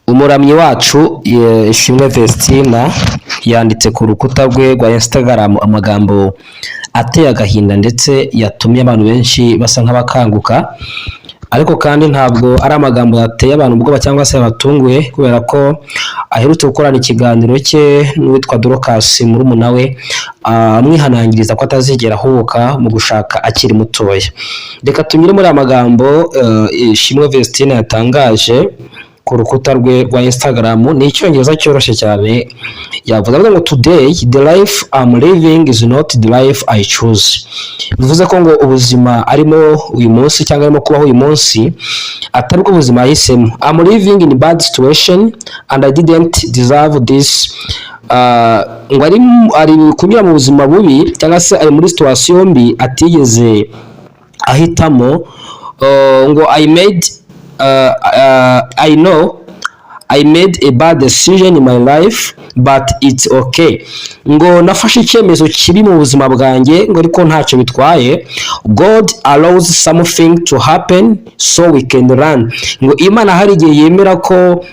Umuramyi wacu Ishimwe Vestina yanditse ku rukuta rwe rwa Instagram amagambo ateye agahinda ndetse yatumye abantu benshi basa nk'abakanguka, ariko kandi ntabwo ari amagambo yateye abantu ubwoba cyangwa se yabatunguye, kubera ko aherutse gukorana ikiganiro cye n'uwitwa Dorcas murumuna we amwihanangiriza ko atazigera ahubuka mu gushaka akiri mutoya. Reka tunyure muri amagambo Ishimwe Vestina yatangaje ku rukuta rwe rwa Instagram. Ni icyongereza cyoroshye cyane, yavuga ngo today the life I'm living is not the life I choose. Bivuze ko ngo ubuzima arimo uyu munsi cyangwa arimo kubaho uyu munsi atari bwo ubuzima yahisemo. I'm living in a bad situation and I didn't deserve this. Ngo ari kunyura mu buzima bubi cyangwa se ari muri situation mbi atigeze ahitamo. Ngo I know I made a bad decision in my life but it's okay. Ngo nafashe icyemezo kibi mu buzima bwanjye ngo ariko ntacyo bitwaye. God allows something to happen so we can learn. Ngo Imana hari igihe yemera ko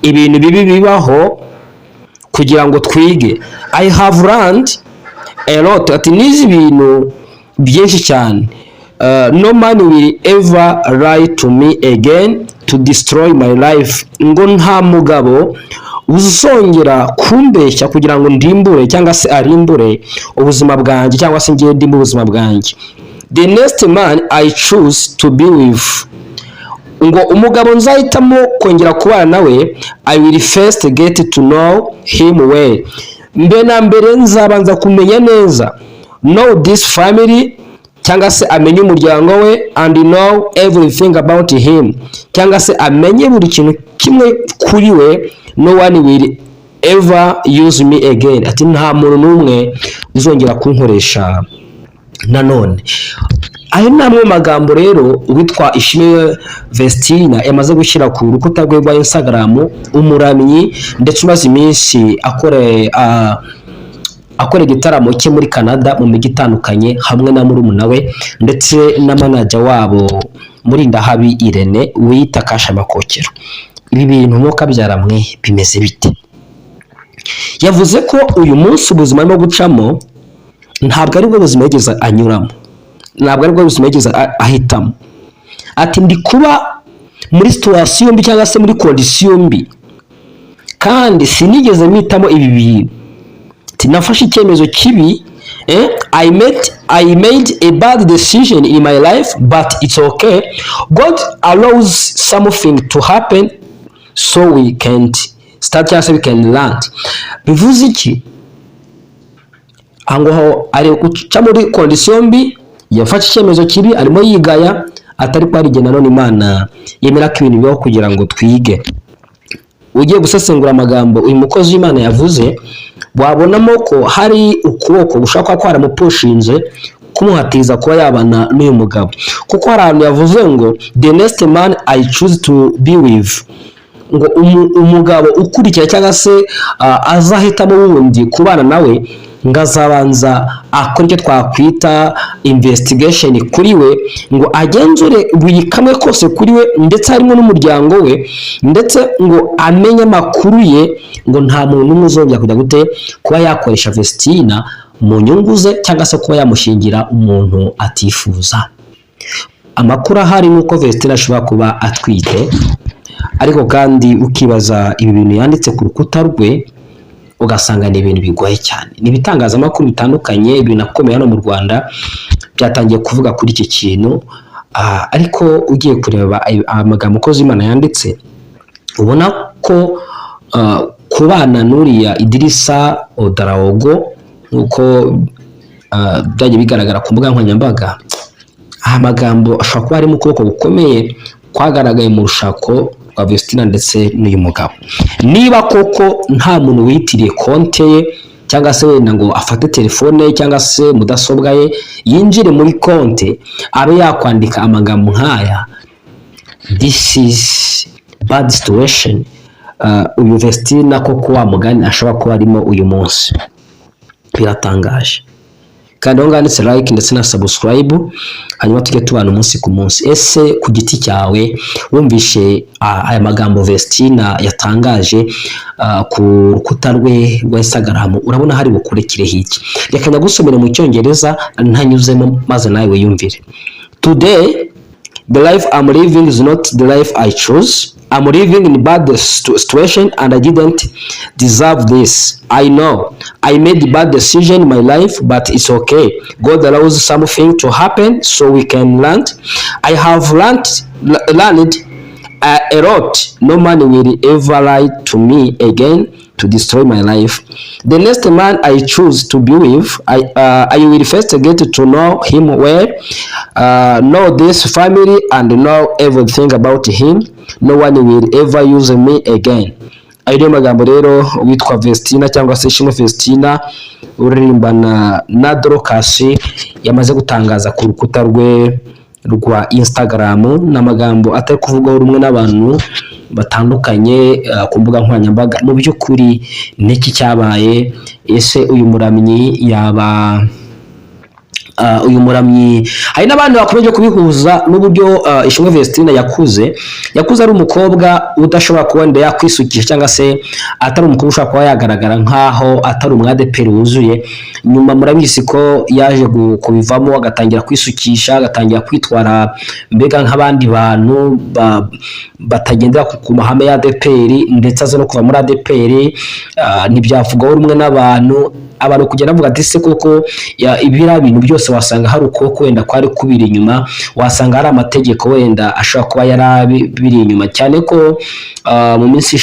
ibintu bibi bibaho kugira ngo twige. I have learned a lot. Ati nizi ibintu byinshi cyane. No man will ever lie to me again to destroy my life. Ngo nta mugabo uzongera kumbeshya kugira ngo ndimbure cyangwa se arimbure ubuzima bwanjye cyangwa se ngiye ndimba ubuzima bwanjye. The next man I choose to be with. Ngo umugabo nzahitamo kongera kubana nawe, I will first get to know him well. Mbe na mbere nzabanza kumenya neza, know this family cyangwa se amenye umuryango we, and know everything about him cyangwa se amenye buri kintu kimwe kuri we. No one will ever use me again. Ati nta muntu n'umwe uzongera kunkoresha nanone. Ayo namwe magambo rero witwa Ishimwe Vestina yamaze gushyira ku rukuta rwe rwa Instagram, umuramyi ndetse umaze iminsi akora igitaramo cye muri Canada mu mijyi itandukanye hamwe na murumuna we ndetse na manager wabo Murindahabi Irene wita Kasha Makokero. Ibi bintu muka byaramwe bimeze bite? Yavuze ko uyu munsi ubuzima arimo gucamo ntabwo ari bwo buzima yigeze anyuramo, ntabwo ari bwo buzima yigeze ahitamo. Ati ndi kuba muri situation mbi cyangwa se muri condition mbi kandi sinigeze mitamo ibi bintu. Nafashe icyemezo kibi. I made a bad decision in my life but it's okay. God allows something to happen so we can't start just we can learn. Bivuze iki? Ango ari guca muri condition mbi, yafashe icyemezo kibi, arimo yigaya, atari kwarigena none Imana yemera ko ibintu bibaho kugira ngo twige. Ugiye gusesengura amagambo uyu mukozi w'Imana yavuze, wabonamo ko hari ukuboko gushaka ko aramupushinze kumuhatiza kuba yabana n'uyu mugabo. Kuko hari ahantu yavuze ngo the next man I choose to be with. Ngo umugabo ukurikira cyangwa se azahitamo wundi kubana nawe ngazabanza akora icyo twakwita investigation kuri we, ngo agenzure buri kamwe kose kuri we ndetse harimo n'umuryango we, ndetse ngo amenye amakuru ye. Ngo nta muntu n'umwe uzongera kujya gute kuba yakoresha Vestina mu nyungu ze cyangwa se kuba yamushingira umuntu atifuza. Amakuru ahari nuko Vestina ashobora kuba atwite, ariko kandi ukibaza ibi bintu yanditse ku rukuta rwe ugasanga ni ibintu bigoye cyane. Ni ibitangazamakuru bitandukanye ibintu akomeye hano mu Rwanda byatangiye kuvuga kuri iki kintu, ariko ugiye kureba amagambo ukoze Imana yanditse ubona ko kubana n'uriya Idirisa Odarawogo nkuko byaje bigaragara ku mbuga nkoranyambaga, amagambo ashobora kuba ari mu kuboko gukomeye kwagaragaye mu rushako rwa Vestina ndetse n'uyu mugabo. Niba koko nta muntu witiriye konte ye cyangwa se wenda ngo afate telefone ye cyangwa se mudasobwa ye yinjire muri konte abe yakwandika amagambo nk'aya, this is bad situation. Uyu Vestina koko wa mugani ashobora kuba arimo uyu munsi, biratangaje kandi aho nganditse like ndetse na subscribe, hanyuma tujye tubana umunsi ku munsi. Ese ku giti cyawe wumvishe aya magambo Vestina yatangaje ku rukuta rwe rwa Instagram, urabona hari bukurekire hiki? Reka ndagusomera mu cyongereza ntanyuzemo maze nawe wiyumvire. Today the life I'm living is not the life I chose. I'm living in a bad situation and I didn't deserve this. I know I made a bad decision in my life, but it's okay. God allows something to happen so we can learn. I have learned a lot. No man will ever lie to me again to destroy my life. The next man I choose to be with, I will first get to know him well, know this family and know everything about him. No one will ever use me again. Ayo magambo rero witwa Vestina cyangwa se Ishimwe Vestina uririmbana na Dorcas yamaze gutangaza ku rukuta rwe rwa Instagram, n'amagambo atari kuvugwaho rumwe n'abantu batandukanye ku mbuga nkoranyambaga. Mu by'ukuri niki cyabaye? Ese uyu muramyi yaba uyu muramyi? Hari n'abandi bakomeje kubihuza n'uburyo Ishimwe Vestina yakuze ari umukobwa udashobora kuba yakwisukisha cyangwa se atari umukobwa ushobora kuba yagaragara nkaho atari umwadeperi wuzuye. Nyuma murabizi ko yaje kubivamo agatangira kwisukisha, agatangira kwitwara mbega nk'abandi bantu batagendera ku mahame ya ADEPR, ndetse aza no kuva muri ADEPR ntibyavugwaho rumwe n'abantu kugenda bavuga ati se koko ibira bintu byose wasanga hari ukoko wenda kwari kubira inyuma, wasanga hari amategeko wenda ashobora kuba yarabiri inyuma, cyane ko mu minsi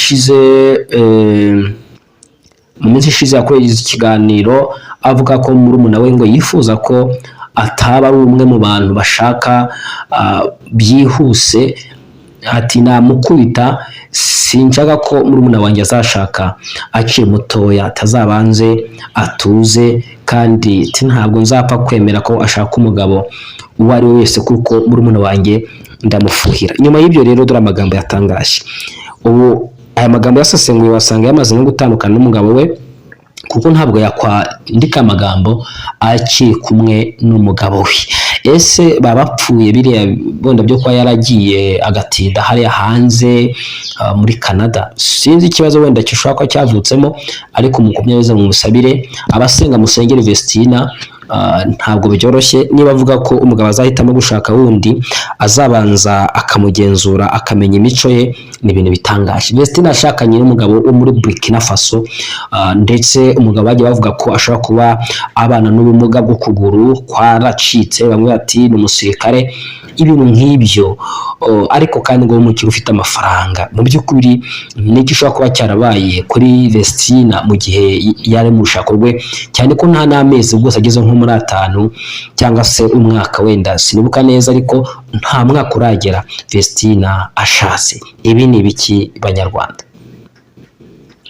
ishize yakoreye ikiganiro avuga ko murumuna we ngo yifuza ko ataba ari umwe mu bantu bashaka byihuse. Ati namukubita, sinshaka ko murumuna wanjye azashaka akiri mutoya, atazabanze atuze, kandi ntabwo nzapfa kwemera ko ashaka umugabo uwo ari we wese kuko murumuna wanjye ndamufuhira. Nyuma y'ibyo rero dore amagambo yatangaje. Ubu aya magambo yasesenguye wasanga yamaze no gutandukana n'umugabo we, kuko ntabwo yakwandika amagambo akiri kumwe n'umugabo we. Ese babapfuye biriya bonda byo kwa yaragiye agatinda hariya hanze muri Canada? Sinzi ikibazo wenda cyashobora ko cyavutsemo, ariko mukomeze mu musabire, abasenga musengere Vestina. Ntabwo byoroshye. Niba avuga ko umugabo azahitamo gushaka wundi, azabanza akamugenzura akamenya imico ye, ni ibintu bitangaje. Vestina ashakanye n'umugabo wo muri Burkina Faso, ndetse umugabo bagiye bavuga ko ashobora kuba abana n'ubumuga bwo kuguru kwaracitse, bamwe bati ni umusirikare, ibintu nk'ibyo, ariko kandi ngo umukiri ufite amafaranga. Mu by'ukuri n'iki ushobora kuba cyarabaye kuri Vestina mu gihe yari mu rushako rwe, cyane ko nta n'amezi rwose ageze nko muri 5 cyangwa se umwaka, wenda sinibuka neza, ariko nta mwaka uragera Vestina ashatse. Ibi ni ibiki banyarwanda?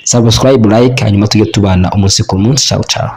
Subscribe, like, hanyuma tujye tubana umunsi ku munsi. Ciao ciao.